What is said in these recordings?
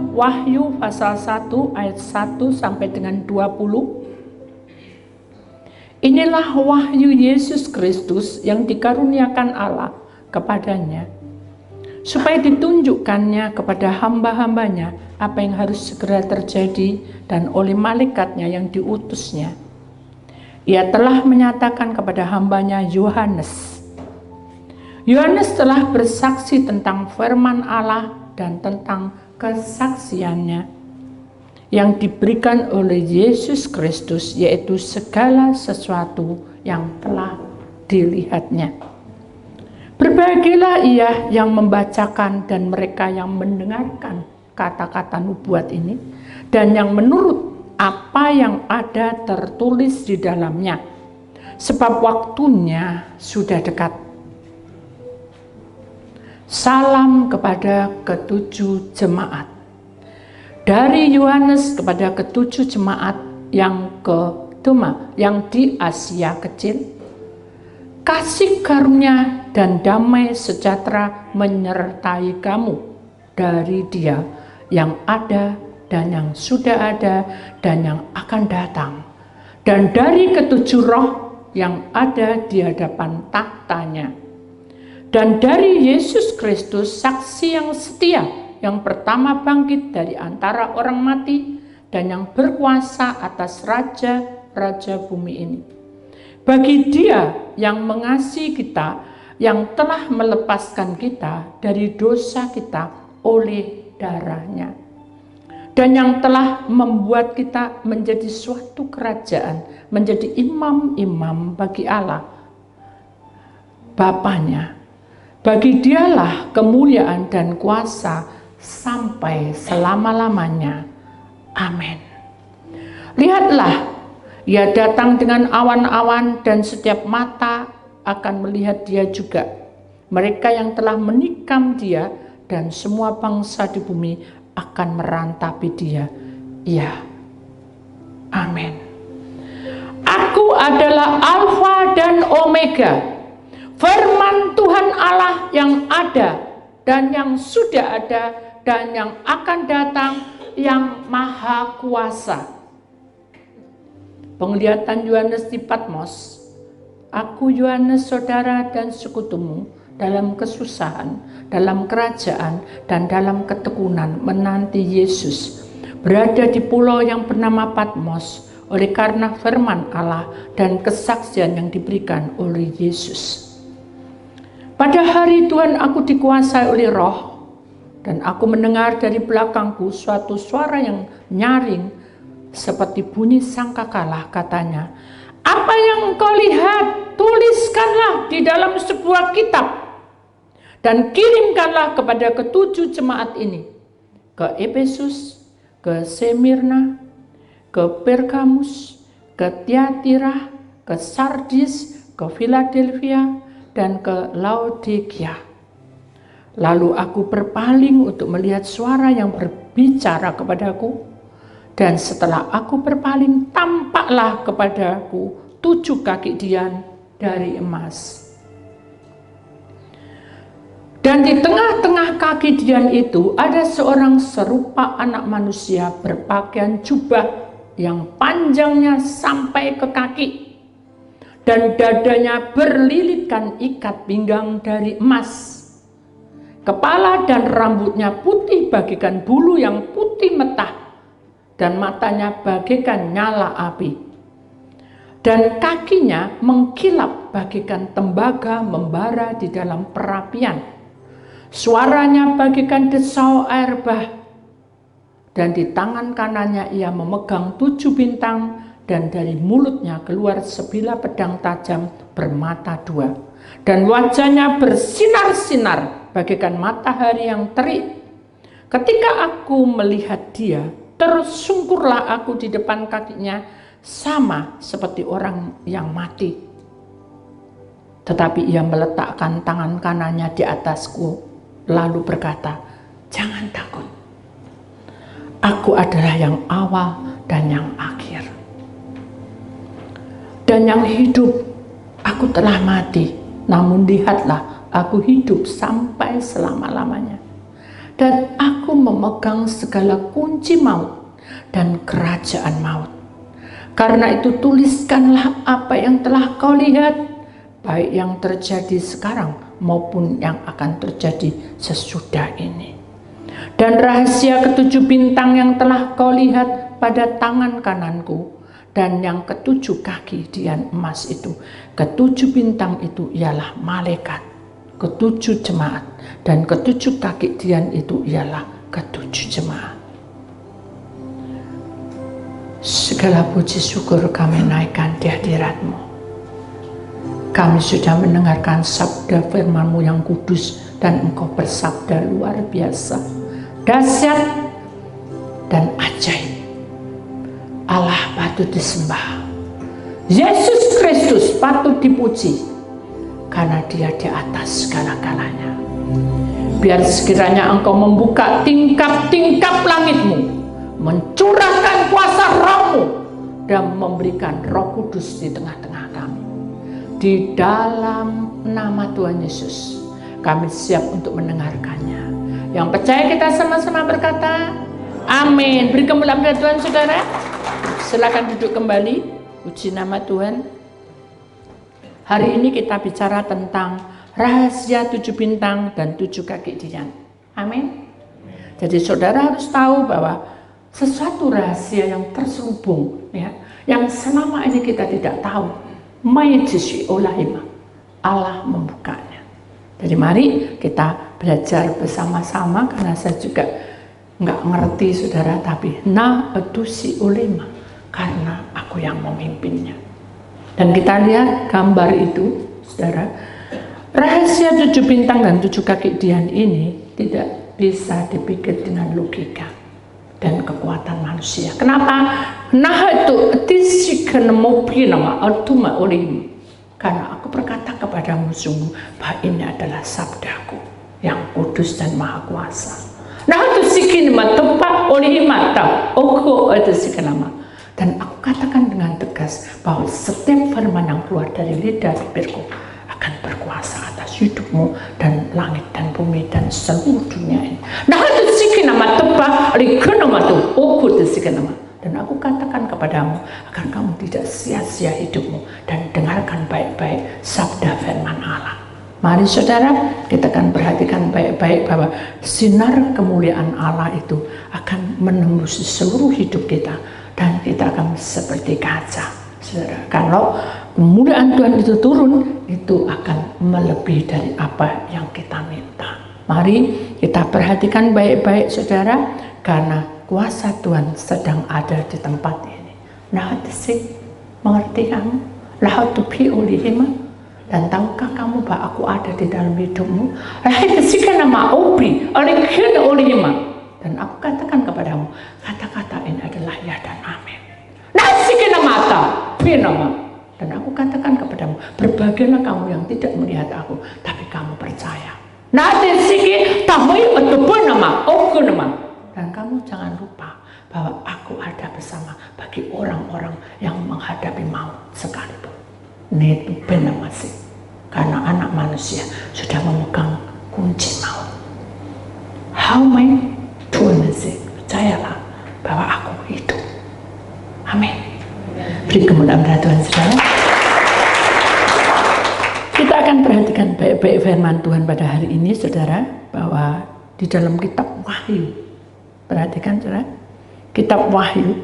dalam Wahyu pasal 1 ayat 1 sampai dengan 20. Inilah wahyu Yesus Kristus yang dikaruniakan Allah kepadanya, supaya ditunjukkannya kepada hamba-hambanya apa yang harus segera terjadi dan oleh malaikatnya yang diutusnya. Ia telah menyatakan kepada hambanya Yohanes. Yohanes telah bersaksi tentang firman Allah dan tentang kesaksiannya yang diberikan oleh Yesus Kristus, yaitu segala sesuatu yang telah dilihatnya. Berbahagialah ia yang membacakan dan mereka yang mendengarkan kata-kata nubuat ini, dan yang menurut apa yang ada tertulis di dalamnya, sebab waktunya sudah dekat. Salam kepada ketujuh jemaat. Dari Yohanes kepada ketujuh jemaat yang di Asia Kecil, kasih karunia dan damai sejahtera menyertai kamu dari Dia yang ada dan yang sudah ada dan yang akan datang, dan dari ketujuh roh yang ada di hadapan tahtanya, dan dari Yesus Kristus saksi yang setia, yang pertama bangkit dari antara orang mati dan yang berkuasa atas raja-raja bumi ini. Bagi Dia yang mengasihi kita, yang telah melepaskan kita dari dosa kita oleh darahnya, dan yang telah membuat kita menjadi suatu kerajaan, menjadi imam-imam bagi Allah Bapanya. Bagi Dialah kemuliaan dan kuasa sampai selama-lamanya. Amin. Lihatlah, Ia datang dengan awan-awan dan setiap mata akan melihat Dia juga. Mereka yang telah menikam Dia dan semua bangsa di bumi akan merantapi Dia. Ya, amin. Aku adalah Alfa dan Omega, firman Tuhan Allah yang ada dan yang sudah ada dan yang akan datang, yang maha kuasa. Penglihatan Yohanes di Patmos. Aku Yohanes, saudara dan sekutumu, dalam kesusahan, dalam kerajaan, dan dalam ketekunan menanti Yesus, berada di pulau yang bernama Patmos, oleh karena firman Allah dan kesaksian yang diberikan oleh Yesus. Pada hari Tuhan aku dikuasai oleh Roh, dan aku mendengar dari belakangku suatu suara yang nyaring seperti bunyi sangkakala, katanya, "Apa yang engkau lihat, tuliskanlah di dalam sebuah kitab dan kirimkanlah kepada ketujuh jemaat ini, ke Efesus, ke Semirna, ke Pergamus, ke Tiatira, ke Sardis, ke Philadelphia, dan ke Laodikia." Lalu aku berpaling untuk melihat suara yang berbicara kepadaku, dan setelah aku berpaling, tampaklah kepadaku 7 kaki dian dari emas. Dan di tengah-tengah kaki dian itu ada seorang serupa anak manusia berpakaian jubah yang panjangnya sampai ke kaki, dan dadanya berlilitkan ikat pinggang dari emas. Kepala dan rambutnya putih bagaikan bulu yang putih metah, dan matanya bagaikan nyala api, dan kakinya mengkilap bagaikan tembaga membara di dalam perapian. Suaranya bagaikan desau air bah, dan di tangan kanannya ia memegang 7 bintang, dan dari mulutnya keluar sebilah pedang tajam bermata 2, dan wajahnya bersinar-sinar bagaikan matahari yang terik. Ketika aku melihat dia, tersungkurlah aku di depan kakinya, sama seperti orang yang mati. Tetapi ia meletakkan tangan kanannya di atasku, lalu berkata, "Jangan takut. Aku adalah yang awal dan yang akhir. Dan yang hidup, aku telah mati, namun lihatlah, aku hidup sampai selama-lamanya. dan aku memegang segala kunci maut dan kerajaan maut. Karena itu tuliskanlah apa yang telah kau lihat, baik yang terjadi sekarang maupun yang akan terjadi sesudah ini. Dan rahasia ketujuh bintang yang telah kau lihat pada tangan kananku, dan yang ketujuh kaki dian emas itu. Ketujuh bintang itu ialah malaikat, ketujuh jemaat, dan ketujuh kaki dian itu ialah ketujuh jemaat. Segala puji syukur kami naikkan di hadirat-Mu. Kami sudah mendengarkan sabda firman-Mu yang kudus, dan Engkau bersabda luar biasa, dahsyat dan ajaib. Allah patut disembah, Yesus Kristus patut dipuji, karena Dia di atas segala-galanya. Biar sekiranya Engkau membuka tingkap-tingkap langit-Mu, mencurahkan kuasa Roh-Mu, dan memberikan Roh Kudus di tengah-tengah kami. Di dalam nama Tuhan Yesus, kami siap untuk mendengarkannya. Yang percaya kita sama-sama berkata, amin. Beri kemuliaan kepada Tuhan, saudara. Silakan duduk kembali. Puji nama Tuhan. Hari ini kita bicara tentang rahasia 7 bintang dan 7 kaki dian. Amin. Jadi saudara harus tahu bahwa sesuatu rahasia yang terselubung, ya, yang selama ini kita tidak tahu, majisi olahima, Allah membukanya. Jadi mari kita belajar bersama-sama, karena saya juga nggak ngerti saudara, tapi na edusi olema, karena aku yang memimpinnya. Dan kita lihat gambar itu, saudara. Rahasia 7 bintang dan 7 kaki dian ini tidak bisa dipikir dengan logika dan kekuatan manusia. Kenapa? Nah itu karena aku berkata kepadamu sungguh bahwa ini adalah sabdaku yang kudus dan maha kuasa. Nah itu sikinama tepat oleh mata oko itu sikinama. Dan aku katakan dengan tegas bahwa setiap firman yang keluar dari lidah bibirku akan berkuasa atas hidupmu dan langit dan bumi dan seluruh dunia ini. Nah itu sikinama tepat likenama tu oko itu sikinama. Dan aku katakan kepadamu agar kamu tidak sia-sia hidupmu, dan dengarkan baik-baik sabda firman Allah. Mari saudara, kita akan perhatikan baik-baik bahwa sinar kemuliaan Allah itu akan menembus seluruh hidup kita, dan kita akan seperti kaca. Saudara, kalau kemuliaan Tuhan itu turun, itu akan melebihi dari apa yang kita minta. Mari kita perhatikan baik-baik saudara, karena kuasa Tuhan sedang ada di tempat ini. Nah, sih, mengerti kamu? Lah tu pi olehima, dan tahukah kamu bahwa aku ada di dalam hidupmu? Lah itu sih nama opi, olehima. Dan aku katakan kepadamu, kata-kata ini adalah ya dan amin. Nah, sih nama ta, pi nama. Dan aku katakan kepadamu, berbahagialah kamu yang tidak melihat aku, tapi kamu percaya. Nah, sih tahu itu pun nama, oku nama. Dan kamu jangan lupa bahwa aku ada bersama bagi orang-orang yang menghadapi maut sekalipun. Itu benar masih. Karena anak manusia sudah memegang kunci maut. How may Tuhan masih percayalah bahwa aku hidup. Amin. Beri kemuliaan pada Tuhan saudara. Kita akan perhatikan baik-baik firman Tuhan pada hari ini saudara, bahwa di dalam kitab Wahyu, perhatikan saudara, kitab Wahyu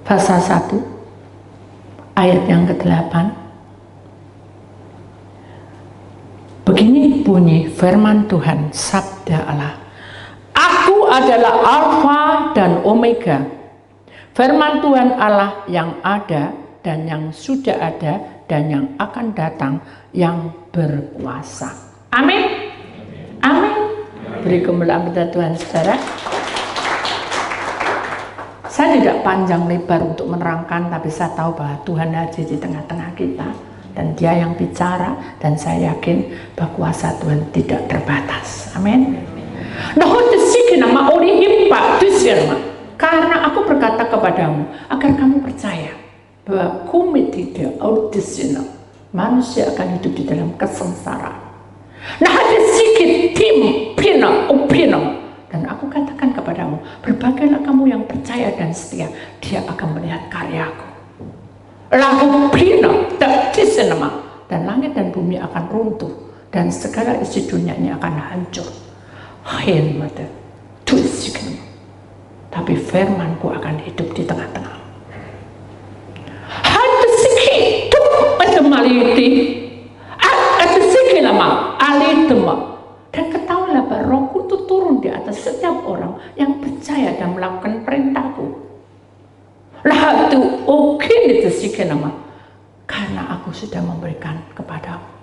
pasal 1 ayat yang ke-8. Begini bunyi firman Tuhan, sabda Allah. Aku adalah Alfa dan Omega, firman Tuhan Allah yang ada dan yang sudah ada dan yang akan datang, yang berkuasa. Amin. Amin. Beri kemuliaan pada Tuhan saudara. Saya tidak panjang lebar untuk menerangkan, tapi saya tahu bahwa Tuhan hadir di tengah-tengah kita, dan Dia yang bicara, dan saya yakin bahwa kuasa Tuhan tidak terbatas. Amin. Karena aku berkata kepadamu agar kamu percaya bahwa manusia akan hidup di dalam kesengsaraan. Nah ada sikit tim pina upina. Dan aku katakan kepadamu, berbagailah kamu yang percaya dan setia, dia akan melihat karyaku. Lagu pina tak disenama, dan langit dan bumi akan runtuh, dan segala isi dunia ini akan hancur. Hain mata, tuisikan. Tapi firmanku akan hidup di tengah-tengah. Ada sikit tu ada maliti, ada sikit lama alitema. Dan ketahuilah bahwa Rohku itu turun di atas setiap orang yang percaya dan melakukan perintahku. Lah tu oke itu sikit nama, karena aku sudah memberikan kepadamu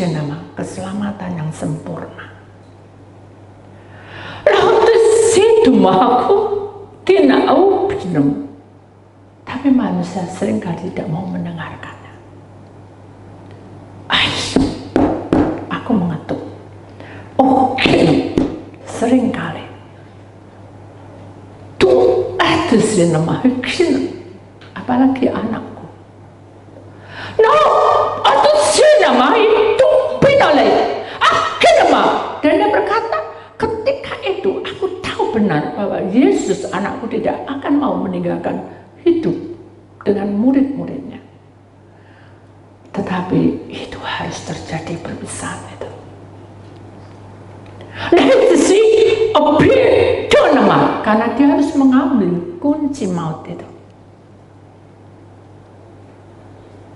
nama keselamatan yang sempurna. Lah tu situ aku tidak opinum, tapi manusia seringkali tidak mau mendengarkannya. Aku mengetuk. Oke, seringkali tuh ada sih nama apalagi anakku. No, ada sih nama itu pinoleh. Kenapa? Dan dia berkata, ketika itu aku tahu benar bahwa Yesus anakku tidak akan mau meninggalkan hidup dengan murid-muridnya. Tetapi itu harus terjadi perpisahan itu. Nah itu sih nama, karena dia harus mengambil kunci maut itu.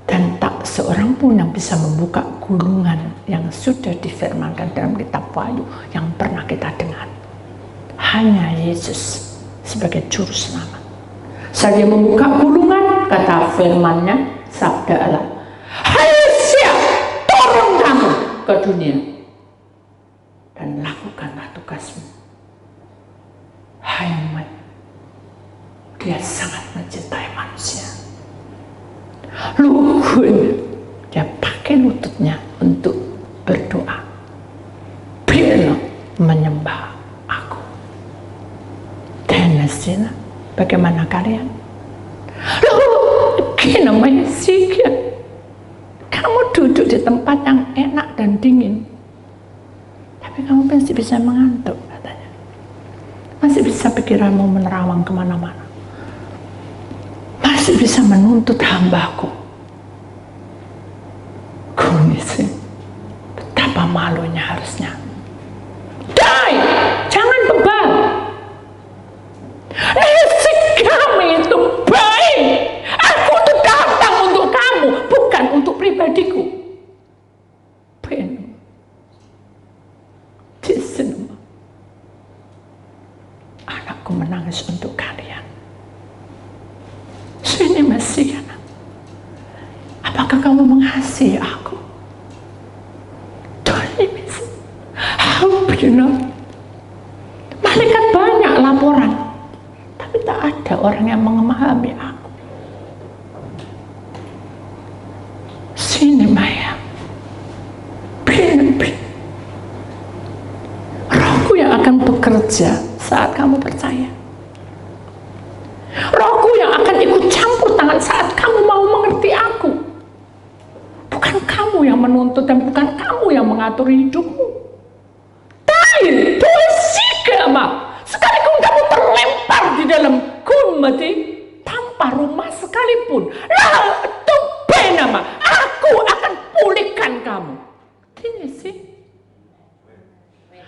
Dan tak seorang pun yang bisa membuka gulungan yang sudah difirmankan dalam kitab Wahyu yang pernah kita dengar. Hanya Yesus sebagai juru selamat. Saat dia membuka gulungan, kata firman-Nya, sabda Allah, hai siap, turun kamu ke dunia dan lakukanlah tugasmu. Hai umat, dia sangat mencintai manusia. Luhun, dia pakai lututnya untuk berdoa. Biarlah menyembah aku. Dan nasina, bagaimana kalian? Namanya sikit. Kamu duduk di tempat yang enak dan dingin, tapi kamu masih bisa mengantuk katanya. Masih bisa pikiranmu menerawang kemana-mana. Masih bisa menuntut hambaku. Kondisi betapa malunya harusnya. Dai, jangan bebal. Nasib kami itu baik. Aku tuh datang untuk kamu, bukan untuk pribadiku. Ben, disenama. Anakku menangis untuk kalian. Sini masih anak. Apakah kamu mengasihi aku? Malaikat banyak laporan, tapi tak ada orang yang memahami aku. Sini Maya, Rohku yang akan bekerja saat kamu percaya. Rohku yang akan ikut campur tangan saat kamu mau mengerti aku. Bukan kamu yang menuntut dan bukan kamu yang mengatur hidupmu. Tapi sekalipun kamu terlempar di dalam kumati tanpa rumah sekalipun, lah itu benama, aku akan pulihkan kamu. Ini sih,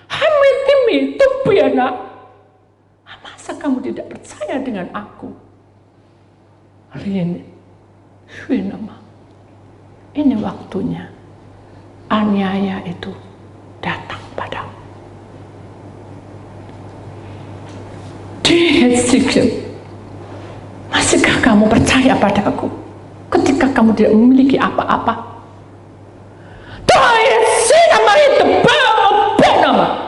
hamitimi itu biana. Masa kamu tidak percaya dengan aku? Ini waktunya aniaya itu datang padamu. Masihkah kamu percaya padaku ketika kamu tidak memiliki apa-apa?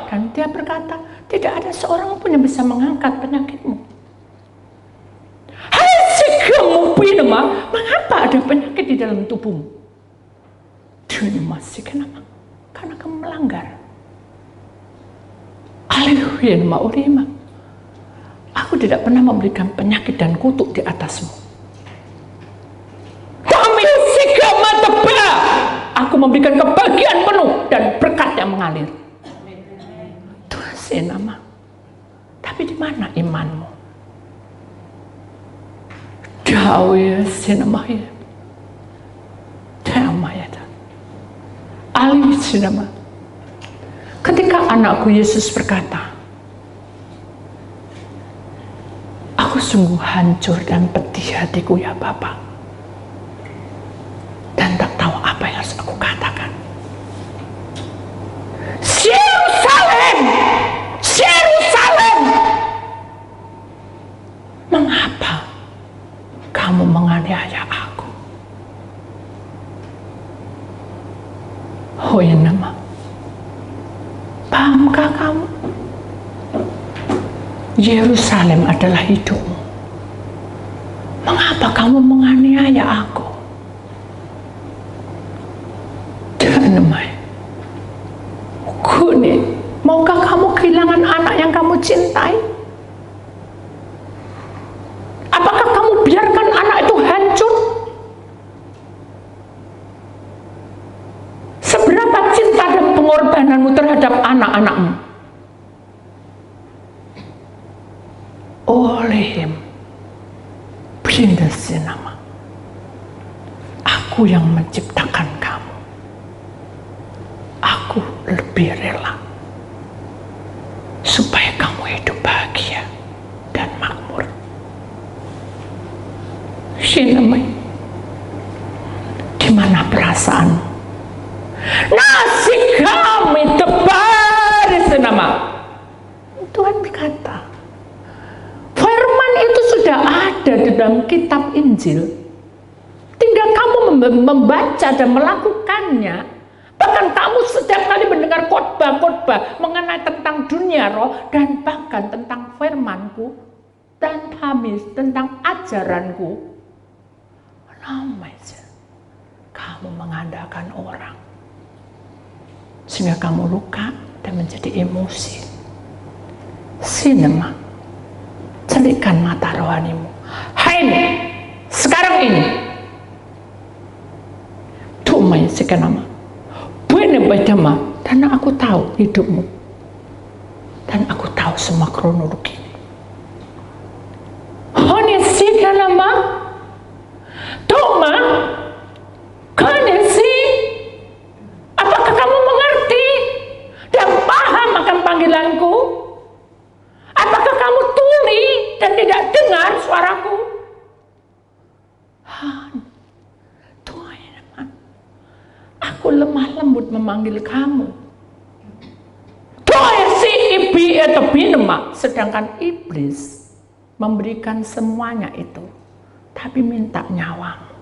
Dan dia berkata, tidak ada seorang pun yang bisa mengangkat penyakitmu. Mengapa ada penyakit di dalam tubuhmu? Karena kamu melanggar. Aku tidak pernah memberikan penyakit dan kutuk di atasmu. Aku memberikan dan berkat yang mengalir. Tuhan senama. Tapi di mana imanmu? Jauh ya senama ya. Tema ya. Ali senama. Ketika anakku Yesus berkata, aku sungguh hancur dan pedih hatiku ya Bapa, dan tak tahu apa yang harus aku katakan. Yerusalem, Yerusalem, mengapa kamu menganiaya aku? Oh ya nama, pahamkah kamu? Yerusalem adalah hidupmu. Mengapa kamu menganiaya aku? Damai. Kuni, maukah kamu kehilangan anak yang kamu cintai? Apakah kamu biarkan anak itu hancur? Seberapa cinta dan pengorbananmu terhadap anak-anakmu? Olehim, berindah nama. Aku yang menciptakan kamu. Aku lebih rela supaya kamu hidup bahagia dan makmur. Sinamai, di mana perasaanmu? Nasi kami tebar senama. Tuhan berkata, firman itu sudah ada di dalam kitab Injil. Tinggal kamu membaca dan melakukannya. Bahkan kamu setiap kali mendengar khotbah-khotbah mengenai tentang dunia roh dan bahkan tentang firmanku dan Hamis tentang ajaranku. Namanya kamu mengandalkan orang sehingga kamu luka dan menjadi emosi. Sinema, celikkan mata rohanimu. Hai, sekarang ini Tumai sekenama Buene bedama, karena aku tahu hidupmu dan aku tahu semua kronologi. Hone sekenama Toma Kanesi, apakah kamu mengerti dan paham akan panggilanku? Apakah kamu tuli dan tidak dengar suaraku? Tuhan, aku lemah lembut memanggil kamu. Tuhan si ibi atau binema, sedangkan iblis memberikan semuanya itu, tapi minta nyawamu.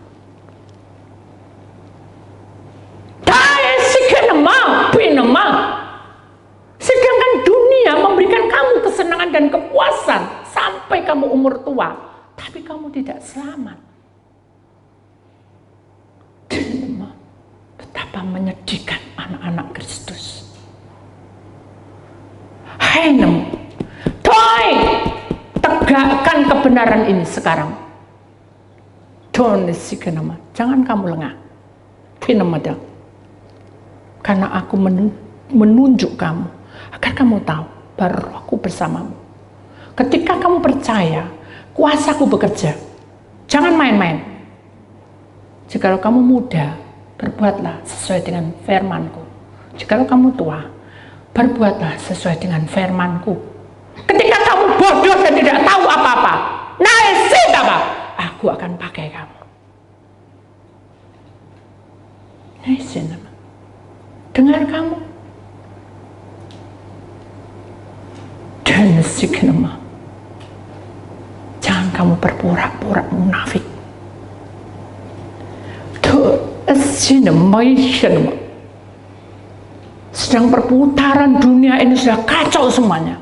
Tuhan si kenema, binema. Sedangkan dunia memberikan kamu kesenangan dan kepuasan sampai kamu umur tua, tapi kamu tidak selamat. Betapa menyedihkan anak-anak Kristus. Hai nemu, Toy, tegakkan kebenaran ini sekarang. Jangan kamu lengah. Karena aku menunjuk kamu agar kamu tahu bahwa Rohku bersamamu. Ketika kamu percaya, kuasaku bekerja. Jangan main-main. Jikalau kamu muda, berbuatlah sesuai dengan firmanku. Jikalau kamu tua, berbuatlah sesuai dengan firmanku. Ketika kamu bodoh dan tidak tahu apa-apa, aku akan pakai kamu. Dengar kamu. Dan siknema, jangan kamu berpura-pura munafik. Sedang perputaran dunia ini sudah kacau semuanya.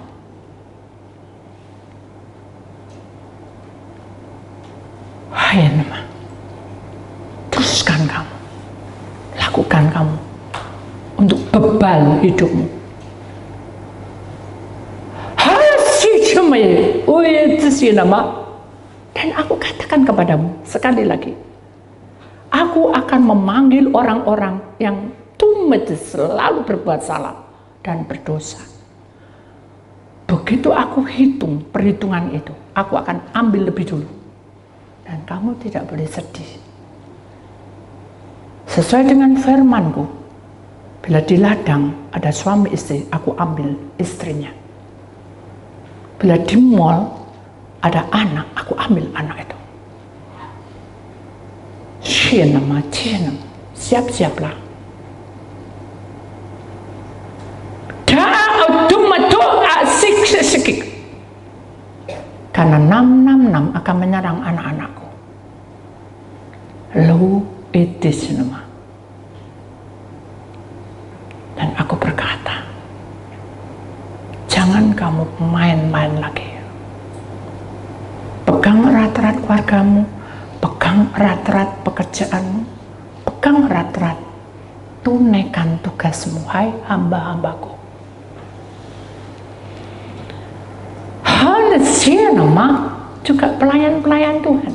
Hai nama, teruskan kamu, lakukan kamu untuk bebal hidupmu. Dan aku katakan kepadamu sekali lagi, aku akan memanggil orang-orang yang selalu berbuat salah dan berdosa. Begitu aku hitung perhitungan itu, aku akan ambil lebih dulu. Dan kamu tidak boleh sedih. Sesuai dengan firman-Ku, bila di ladang ada suami istri, aku ambil istrinya. Bila di mall ada anak, aku ambil anak itu. Siap-siaplah. Karena 666 akan menyerang anak-anakku. Lu itis nama. Dan aku berkata, jangan kamu main-main lagi. Pegang erat-erat keluargamu, pegang erat-erat pekerjaanmu, pegang erat-erat, tunaikan tugasmu, hai hamba-hambaku. Nama juga pelayan-pelayan Tuhan.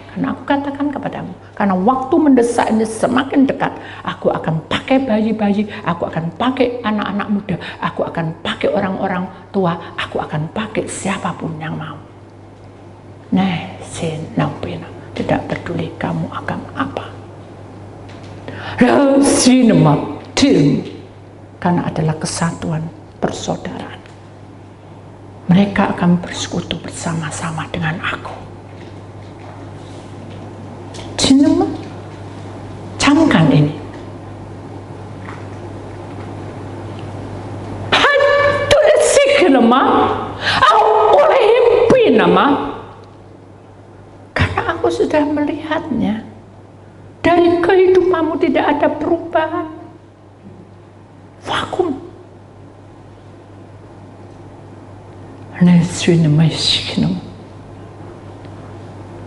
Karena aku katakan kepadamu, karena waktu mendesak ini semakin dekat, aku akan pakai bayi-bayi, aku akan pakai anak-anak muda, aku akan pakai orang-orang tua, aku akan pakai siapapun yang mau. Tidak peduli kamu akan apa. Karena adalah kesatuan persaudaraan. Mereka akan bersekutu bersama-sama dengan aku. Camkan ini. Karena aku sudah melihatnya. Dari kehidupanmu tidak ada perubahan. Vakum.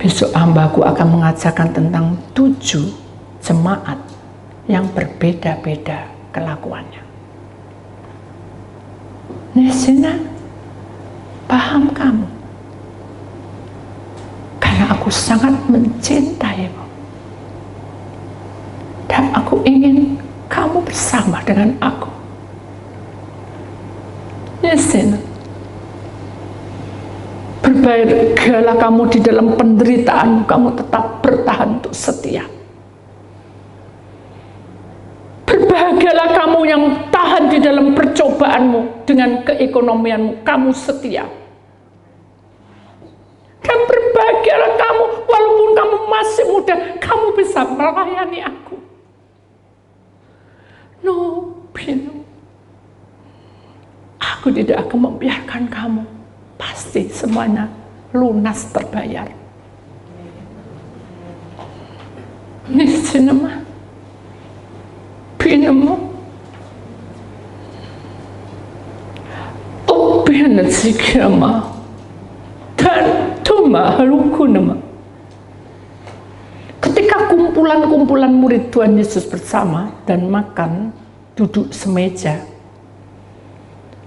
Besok hambaku akan mengajarkan tentang 7 jemaat yang berbeda-beda kelakuannya. Nesina, paham kamu? Karena aku sangat mencintaimu. Dan aku ingin kamu bersama dengan aku. Nesina, berbahagialah kamu di dalam penderitaan, kamu tetap bertahan untuk setia. Berbahagialah kamu yang tahan di dalam percobaanmu dengan keekonomianmu, kamu setia. Dan berbahagialah kamu walaupun kamu masih muda, kamu bisa melayani aku. Aku tidak akan membiarkan kamu. Pasti semuanya lunas terbayar. Nisinema, pinemu, opiana sikama, dan tuma halukunama. Ketika kumpulan-kumpulan murid Tuhan Yesus bersama dan makan, duduk semeja.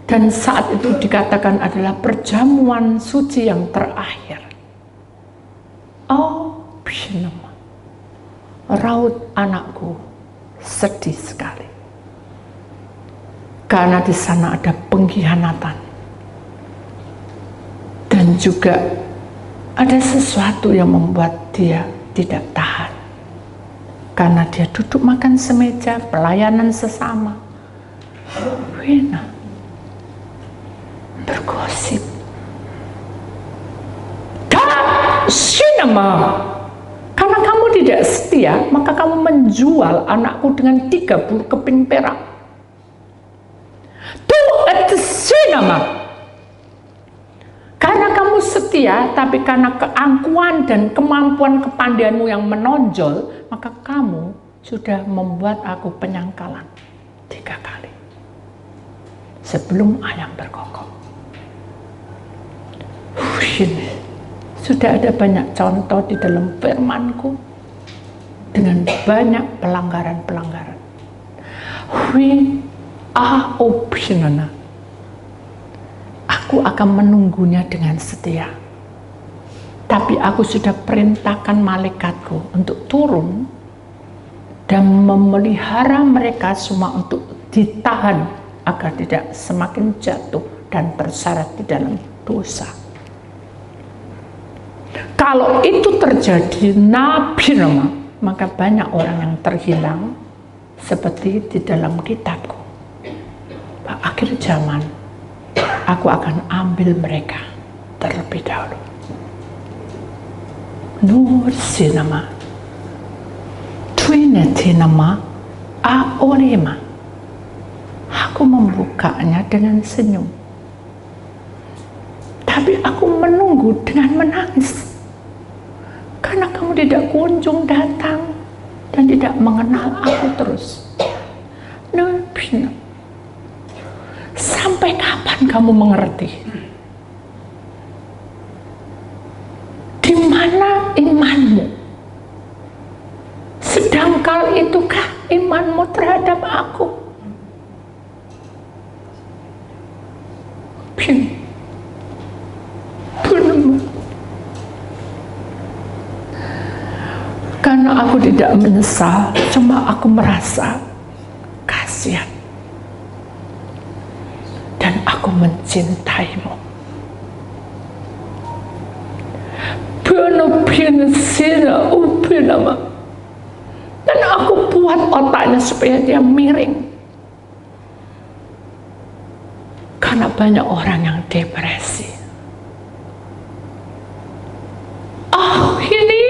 Dan saat itu dikatakan adalah perjamuan suci yang terakhir. Oh, binema. Raut anakku sedih sekali. Karena di sana ada pengkhianatan. Dan juga ada sesuatu yang membuat dia tidak tahan. Karena dia duduk makan semeja, pelayanan sesama. Wina. Bergosip. Sinema. Karena kamu tidak setia, maka kamu menjual anakku dengan 30 keping perak. Sinema. Karena kamu setia, tapi karena keangkuhan dan kemampuan kepandaianmu yang menonjol, maka kamu sudah membuat aku penyangkalan 3 kali sebelum ayam berkokok. Sudah ada banyak contoh di dalam firman-Ku dengan banyak pelanggaran-pelanggaran. Aku akan menunggunya dengan setia. Tapi aku sudah perintahkan malaikatku untuk turun dan memelihara mereka semua untuk ditahan agar tidak semakin jatuh dan terseret di dalam dosa. Kalau itu terjadi, Nabi Roma, maka banyak orang yang terhilang seperti di dalam kitabku. Akhir zaman, aku akan ambil mereka terlebih dahulu. Nur sinama, Trinity nama, Aorema. Aku membukanya dengan senyum. Tapi aku menunggu dengan menangis. Karena kamu tidak kunjung datang dan tidak mengenal aku terus. Nubina, sampai kapan kamu mengerti? Di mana imanmu? Sedangkal itukah imanmu terhadap aku? Karena aku tidak menyesal, cuma aku merasa kasihan. Dan aku mencintaimu. Dan aku buat otaknya supaya dia miring. Karena banyak orang yang depresi. Oh, ini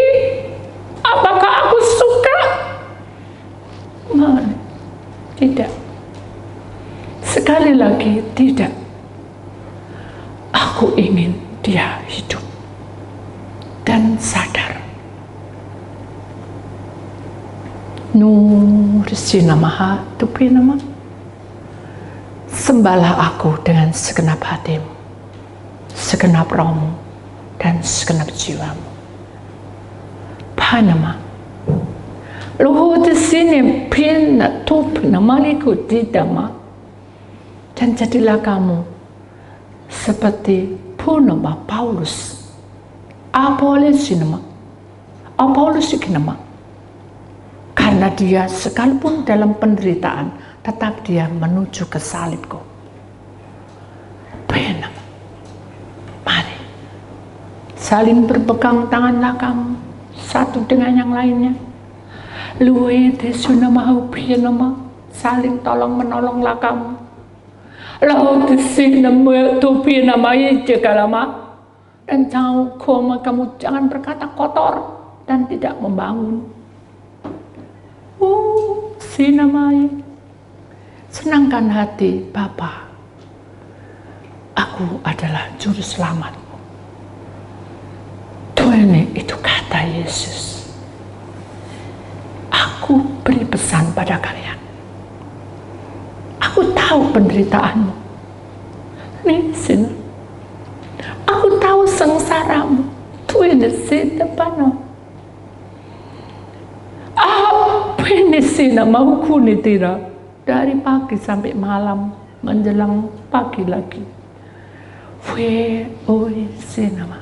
apakah aku suka? Tidak. Sekali lagi, tidak. Aku ingin dia hidup dan sadar. Nur sinamaha tupinama. Sembahlah aku dengan segenap hatimu, segenap rohmu, dan segenap jiwamu. Panama. Luhut sini pina tup namaliku didama. Dan jadilah kamu seperti Punama Paulus. Apolos sinema. Paulus sinema. Karena dia sekalipun dalam penderitaan, tetap dia menuju ke salibku. Penam. Mari. Saling berpegang tanganlah kamu satu dengan yang lainnya. Luwe desunamahu penama. Saling tolong menolonglah kamu. Laut sinema tu penama jekalama. Dan jangan kamu jangan berkata kotor dan tidak membangun. Sinamai. Senangkan hati Bapa. Aku adalah juru selamatmu. Tuhan, itu kata Yesus. Aku beri pesan pada kalian. Aku tahu penderitaanmu. Listen. Aku tahu sengsaramu. Tuhan depan. Penisina mau kunitira dari pagi sampai malam menjelang pagi lagi. Sinama.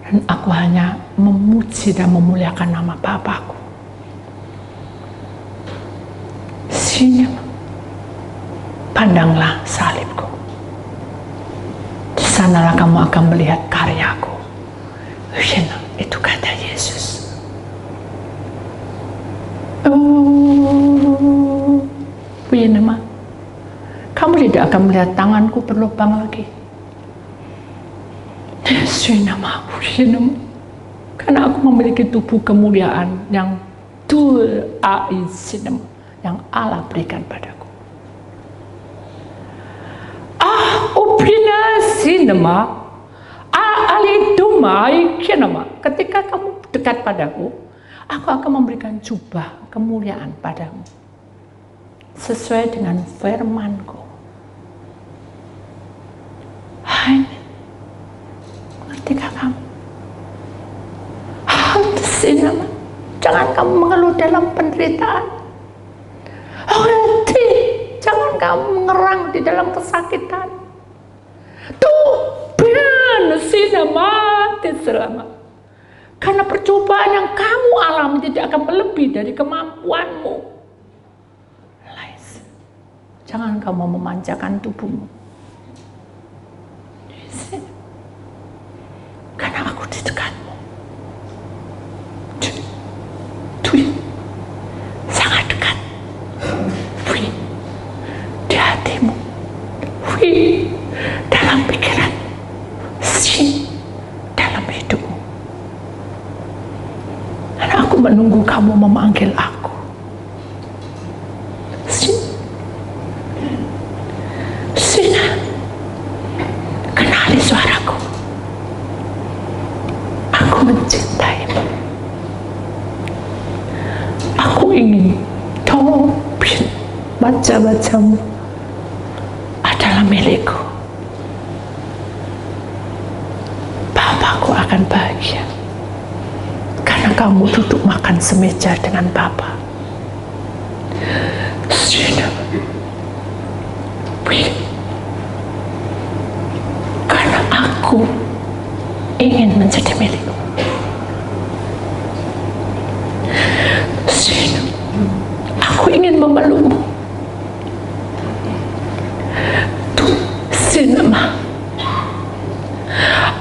Dan aku hanya memuji dan memuliakan nama Bapakku. Sini, pandanglah salibku. Di sanalah kamu akan melihat karyaku. Itu kata Yesus. Kamu tidak akan melihat tanganku berlubang lagi. Karena aku memiliki tubuh kemuliaan yang yang Allah berikan padaku. Ketika kamu dekat padaku, aku akan memberikan jubah kemuliaan padamu sesuai dengan firman-Ku. Hai, ngertikah kamu? Jangan kamu mengeluh dalam penderitaan. Jangan kamu mengerang di dalam kesakitan. Tuh, sinama mati selamat. Karena percobaan yang kamu alami tidak akan melebihi dari kemampuanmu. Jangan kamu memanjakan tubuhmu. Karena aku di dekatmu. Sangat dekat. Di hatimu. Dalam pikiran. Dalam hidupmu. Karena aku menunggu kamu memanggil aku. Kenali suaraku. Aku mencintaimu. Aku ingin topin baca-bacamu adalah milikku. Bapakku akan bahagia karena kamu duduk makan semeja dengan Bapa. Karena aku ingin menjadi milikmu. Aku ingin memelukmu. Tuh, sinema.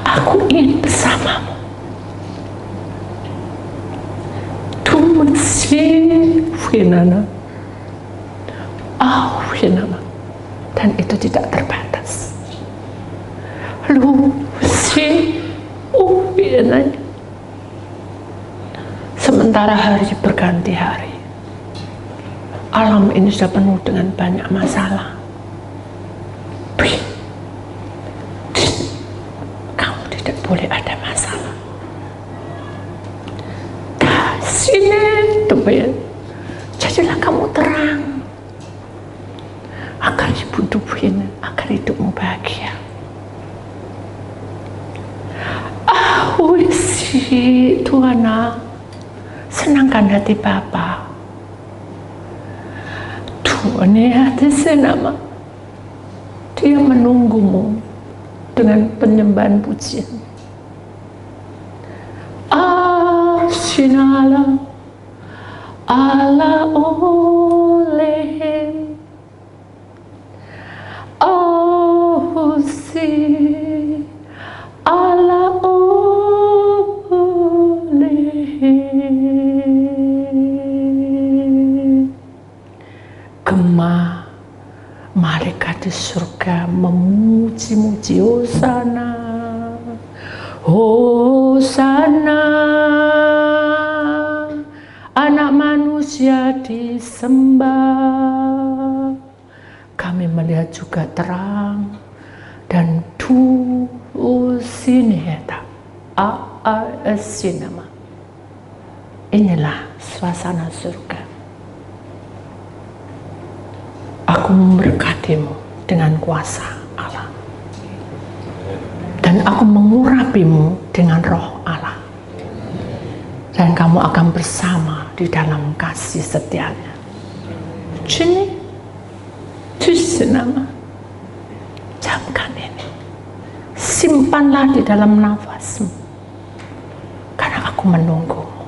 Aku ingin bersamamu. Tuh, mensifinana. Finama. Dan itu tidak terbatas. Sementara hari berganti hari, alam ini sudah penuh dengan banyak masalah. Kamu tidak boleh ada masalah. Sini, jadilah kamu terang. Agar hidup-hidupin, agar hidupmu bahagia. Si Tuhan, senangkan hati Bapa. Tuhan hati senama. Dia menunggumu dengan penyembahan pujian. Sinala ala oleh. Si ala gema malaikat di surga memuji-muji, Hosana, Hosana, anak manusia disembah. Kami melihat juga terang dan sineta sinema. Inilah suasana surga. Aku memberkatimu dengan kuasa Allah, dan aku mengurapimu dengan roh Allah, dan kamu akan bersama di dalam kasih setianya. Jini, nama. Camkan ini, simpanlah di dalam nafasmu, karena aku menunggumu.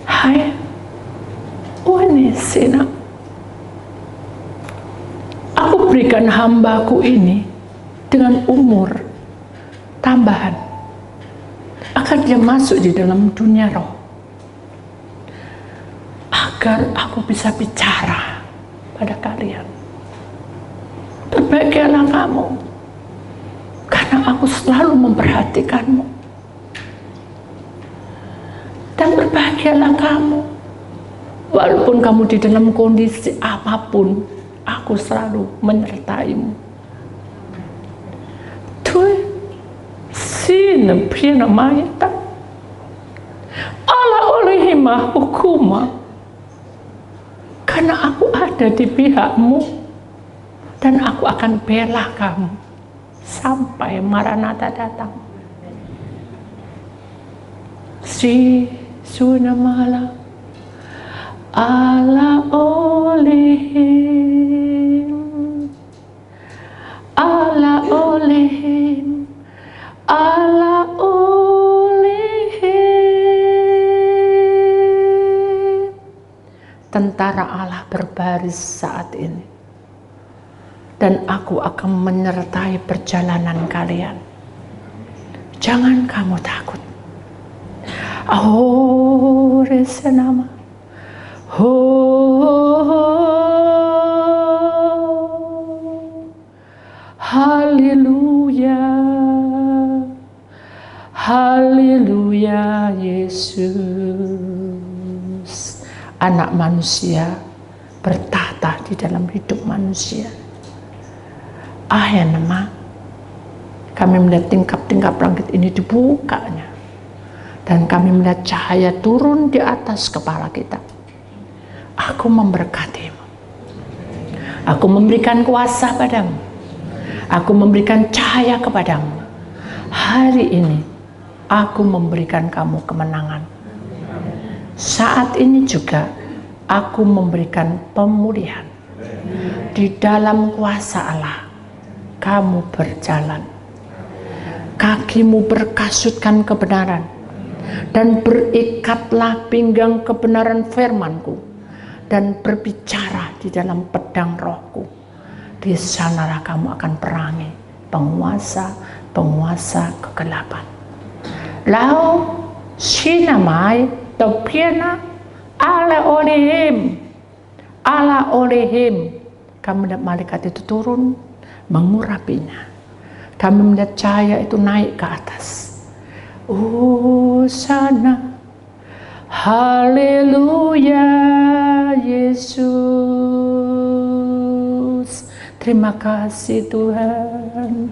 Hai, Wanisina, aku berikan hambaku ini dengan umur tambahan, agar dia masuk di dalam dunia roh, agar aku bisa bicara pada kalian. Berbahagialah kamu, karena aku selalu memperhatikanmu. Dan berbahagialah kamu, walaupun kamu di dalam kondisi apapun, aku selalu menyertaimu. Tuh, sini pina mayata, ala olehima hukuma, karena aku ada di pihakmu. Dan aku akan bela kamu sampai Maranatha datang. Si Sunamala ala olehim, ala olehim, ala tentara Allah berbaris saat ini. Dan aku akan menyertai perjalanan kalian. Jangan kamu takut. Ore senama. Haleluya. Haleluya Yesus. Anak manusia bertahta di dalam hidup manusia. Ya nama, kami melihat tingkap-tingkap langit ini dibukanya. Dan kami melihat cahaya turun di atas kepala kita. Aku memberkatimu. Aku memberikan kuasa padamu. Aku memberikan cahaya kepadamu. Hari ini, aku memberikan kamu kemenangan. Saat ini juga, aku memberikan pemulihan. Di dalam kuasa Allah, kamu berjalan. Kakimu berkasutkan kebenaran. Dan berikatlah pinggang kebenaran firman-Ku. Dan berbicara di dalam pedang rohku. Di sanalah kamu akan perangi penguasa kegelapan. Lau sinamai topiana ala olehim. Kamu melihat malaikat itu turun mengurapinya. Kami melihat cahaya itu naik ke atas. Sana. Haleluya Yesus. Terima kasih Tuhan.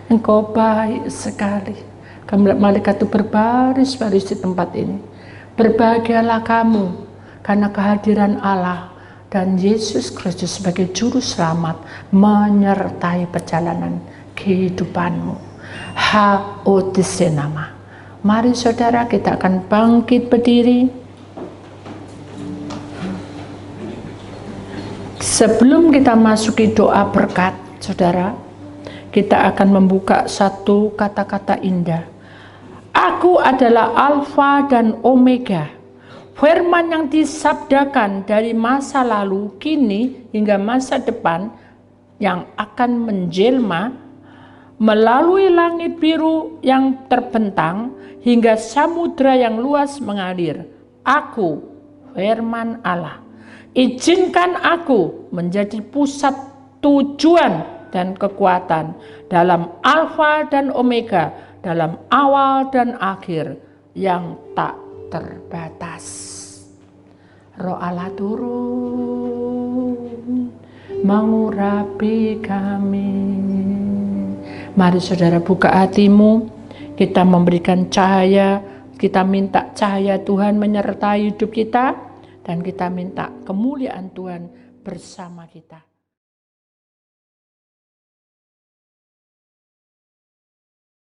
Engkau baik sekali. Kami melihat malaikat itu berbaris-baris di tempat ini. Berbahagialah kamu karena kehadiran Allah dan Yesus Kristus sebagai juru selamat menyertai perjalanan kehidupanmu. Nama. Mari saudara, kita akan bangkit berdiri. Sebelum kita masuki doa berkat, saudara, kita akan membuka satu kata-kata indah. Aku adalah Alfa dan Omega. Firman yang disabdakan dari masa lalu, kini, hingga masa depan yang akan menjelma melalui langit biru yang terbentang hingga samudra yang luas mengalir. Aku, firman Allah, izinkan aku menjadi pusat tujuan dan kekuatan dalam Alfa dan Omega, dalam awal dan akhir yang tak terbatas. Roh Allah turun mengurapi kami. Mari saudara, buka hatimu. Kita memberikan cahaya. Kita minta cahaya Tuhan menyertai hidup kita. Dan kita minta kemuliaan Tuhan bersama kita.